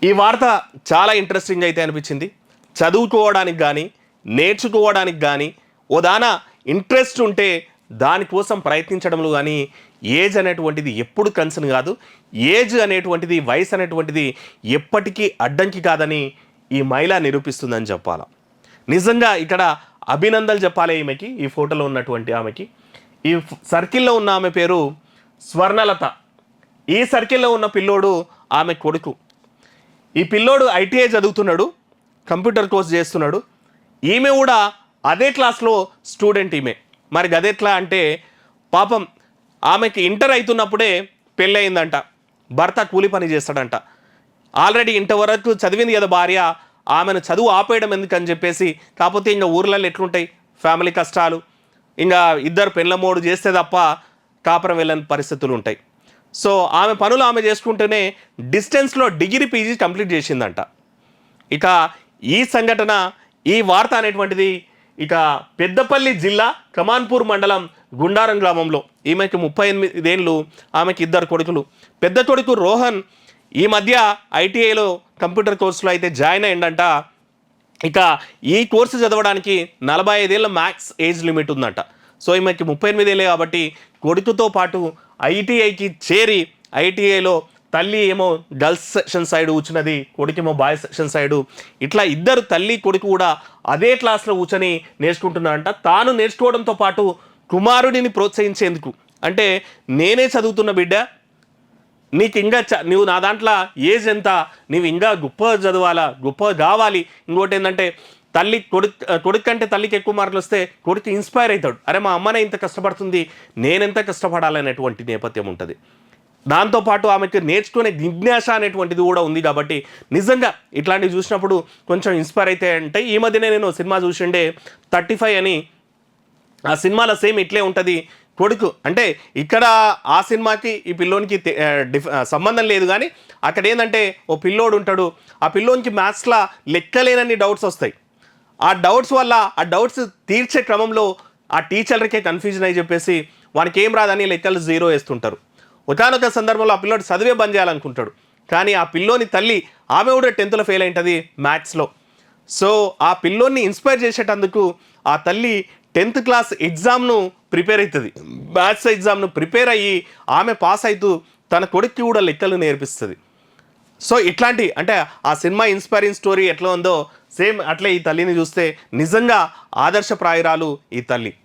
ఈ వార్త చాలా ఇంట్రెస్టింగ్ అయితే అనిపించింది. చదువుకోవడానికి కానీ నేర్చుకోవడానికి కానీ ఓదాన ఇంట్రెస్ట్ ఉంటే దానికోసం ప్రయత్నించడంలో కానీ ఏజ్ అనేటువంటిది ఎప్పుడు కన్సర్న్ కాదు. ఏజ్ అనేటువంటిది, వయసు అనేటువంటిది ఎప్పటికీ అడ్డంకి కాదని ఈ మహిళ నిరూపిస్తుందని చెప్పాలి. నిజంగా ఇక్కడ అభినందనలు చెప్పాలి ఈమెకి, ఈ ఫోటోలో ఉన్నటువంటి ఆమెకి. ఈ సర్కిల్లో ఉన్న ఆమె పేరు స్వర్ణలత. ఈ సర్కిల్లో ఉన్న పిల్లోడు ఆమె కొడుకు. ఈ పిల్లోడు ఐటీఐ చదువుతున్నాడు, కంప్యూటర్ కోర్స్ చేస్తున్నాడు. ఈమె కూడా అదే క్లాస్లో స్టూడెంట్ ఈమె. మరి గదెట్లా అంటే పాపం ఆమెకి ఇంటర్ అవుతున్నప్పుడే పెళ్ళయిందంట. భర్త కూలి పని చేస్తాడంట. ఆల్రెడీ ఇంటర్ వరకు చదివింది కదా భార్య, ఆమెను చదువు ఆపేయడం ఎందుకని చెప్పేసి. కాకపోతే ఇంకా ఊర్లలో ఎట్లుంటాయి ఫ్యామిలీ కష్టాలు, ఇంకా ఇద్దరు పెళ్ళమోడు చేస్తే తప్ప కాపురం వెళ్ళని పరిస్థితులు ఉంటాయి. సో ఆమె పనులు ఆమె చేసుకుంటూనే డిస్టెన్స్లో డిగ్రీ పీజీ కంప్లీట్ చేసిందంట. ఇక ఈ సంఘటన, ఈ వార్త అనేటువంటిది ఇక పెద్దపల్లి జిల్లా కమాన్పూర్ మండలం గుండారం గ్రామంలో. ఈమెకి 38 ఏళ్ళు, ఆమెకి 2 కొడుకులు. పెద్ద కొడుకు రోహన్ ఈ మధ్య ఐటీఐలో కంప్యూటర్ కోర్సులో అయితే జాయిన్ అయ్యిందంట. ఇక ఈ కోర్సు చదవడానికి 45 ఏళ్ళ మ్యాక్స్ ఏజ్ లిమిట్ ఉందంట. సో ఈమెకి 38 ఏళ్ళే కాబట్టి కొడుకుతో పాటు ఐటీఐకి చేరి ఐటీఐలో తల్లి ఏమో గర్ల్స్ సెక్షన్ సైడ్ కూర్చున్నది, కొడుకేమో బాయ్స్ సెక్షన్ సైడు. ఇట్లా ఇద్దరు తల్లి కొడుకు కూడా అదే క్లాస్లో కూర్చొని నేర్చుకుంటున్నారంట. తాను నేర్చుకోవడంతో పాటు కుమారుడిని ప్రోత్సహించేందుకు, అంటే నేనే చదువుతున్న బిడ్డ, నీకు ఇంకా నువ్వు నా దాంట్లో ఏజ్ ఎంత, నువ్వు ఇంకా గొప్ప చదవాలా, గొప్ప కావాలి. ఇంకోటి ఏంటంటే తల్లి కొడుకు కంటే తల్లికి ఎక్కువ మార్కులు వస్తే కొడుకు ఇన్స్పైర్ అవుతాడు. అరే మా అమ్మనే ఇంత కష్టపడుతుంది, నేనెంత కష్టపడాలనేటువంటి నేపథ్యం ఉంటుంది. దాంతోపాటు ఆమెకు నేర్చుకునే జిజ్ఞాస అనేటువంటిది కూడా ఉంది. కాబట్టి నిజంగా ఇట్లాంటివి చూసినప్పుడు కొంచెం ఇన్స్పైర్ అయితే అంటే. ఈ మధ్యనే నేను సినిమా చూసిండే 35 అని. ఆ సినిమాలో సేమ్ ఇట్లే ఉంటుంది. కొడుకు అంటే ఇక్కడ ఆ సినిమాకి ఈ పిల్లోనికి సంబంధం లేదు, కానీ అక్కడ ఏంటంటే ఓ పిల్లోడు ఉంటాడు. ఆ పిల్లోనికి మ్యాథ్స్లో లెక్కలేనన్ని డౌట్స్ వస్తాయి. ఆ డౌట్స్ వల్ల ఆ డౌట్స్ తీర్చే క్రమంలో ఆ టీచర్లకే కన్ఫ్యూజన్ అయి చెప్పేసి వానికి ఏం రాదని లెక్కలు 0 వేస్తుంటారు. ఒకనొక సందర్భంలో ఆ పిల్లోడు చదివే బంద్ చేయాలనుకుంటాడు. కానీ ఆ పిల్లోని తల్లి, ఆమె కూడా 10th ఫెయిల్ అయింటుంది మ్యాథ్స్లో. సో ఆ పిల్లోని ఇన్స్పైర్ చేసేటందుకు ఆ తల్లి 10th క్లాస్ ఎగ్జామ్ను ప్రిపేర్ అవుతుంది, మ్యాథ్స్ ఎగ్జామ్ను ప్రిపేర్ అయ్యి ఆమె పాస్ అవుతూ తన కొడుక్కి కూడా లెక్కలు నేర్పిస్తుంది. సో ఇట్లాంటి అంటే ఆ సినిమా ఇన్స్పైరింగ్ స్టోరీ ఎట్లా ఉందో సేమ్ అట్లే ఈ తల్లిని చూస్తే నిజంగా ఆదర్శప్రాయురాలు ఈ తల్లి.